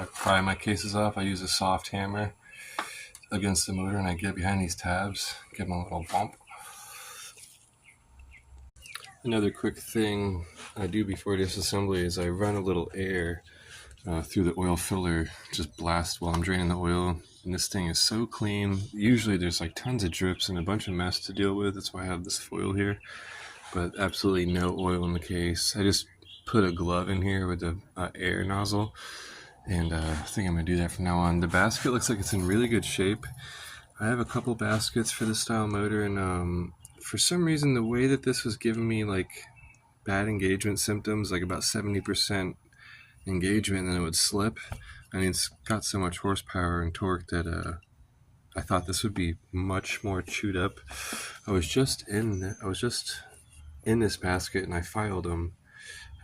I pry my cases off, I use a soft hammer against the motor and I get behind these tabs, give them a little bump. Another quick thing I do before disassembly is I run a little air through the oil filler, just blast while I'm draining the oil. And this thing is so clean. Usually there's like tons of drips and a bunch of mess to deal with. That's why I have this foil here. But absolutely no oil in the case. I just put a glove in here with the air nozzle. And I think I'm going to do that from now on. The basket looks like it's in really good shape. I have a couple baskets for this style motor, and for some reason the way that this was giving me like bad engagement symptoms, like about 70% engagement, and then it would slip. I mean, it's got so much horsepower and torque that I thought this would be much more chewed up. I was just in this basket and I filed them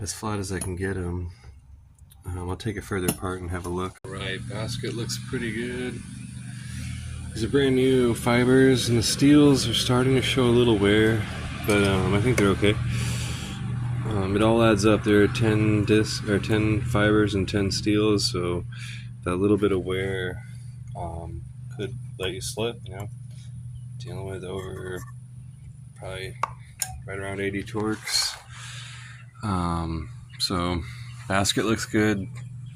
as flat as I can get them. I'll take it further apart and have a look. Right, basket looks pretty good. These are brand new fibers, and the steels are starting to show a little wear, but I think they're okay. It all adds up. There are 10 fibers and 10 steels, so that little bit of wear could let you slip. You know, dealing with over probably right around 80 torques. So basket looks good.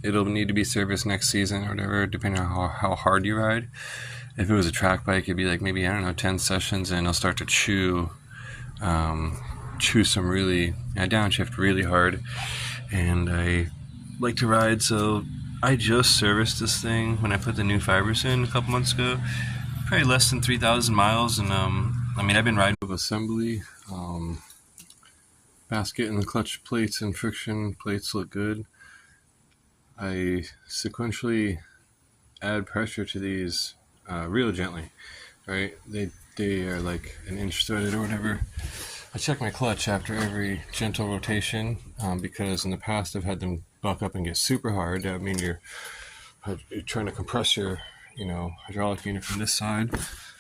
It'll need to be serviced next season or whatever, depending on how hard you ride. If it was a track bike, it'd be like maybe, I don't know, 10 sessions, and it'll start to chew some really, downshift really hard. And I like to ride, so I just serviced this thing when I put the new fibers in a couple months ago. Probably less than 3,000 miles, and I mean, I've been riding with assembly. Basket and the clutch plates and friction plates look good. I sequentially add pressure to these real gently, right? They are like an inch threaded or whatever. I check my clutch after every gentle rotation because in the past I've had them buck up and get super hard. That would mean you're trying to compress your hydraulic unit from this side.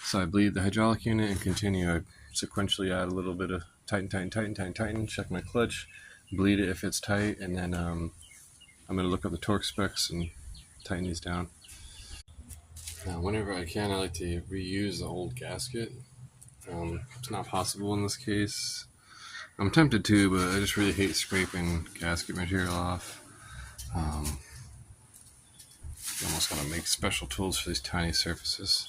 So I bleed the hydraulic unit and continue. I sequentially add a little bit of tighten, check my clutch, bleed it if it's tight, and then I'm going to look up the torque specs and tighten these down. Now, whenever I can, I like to reuse the old gasket. It's not possible in this case. I'm tempted to, but I just really hate scraping gasket material off. You almost gotta make special tools for these tiny surfaces.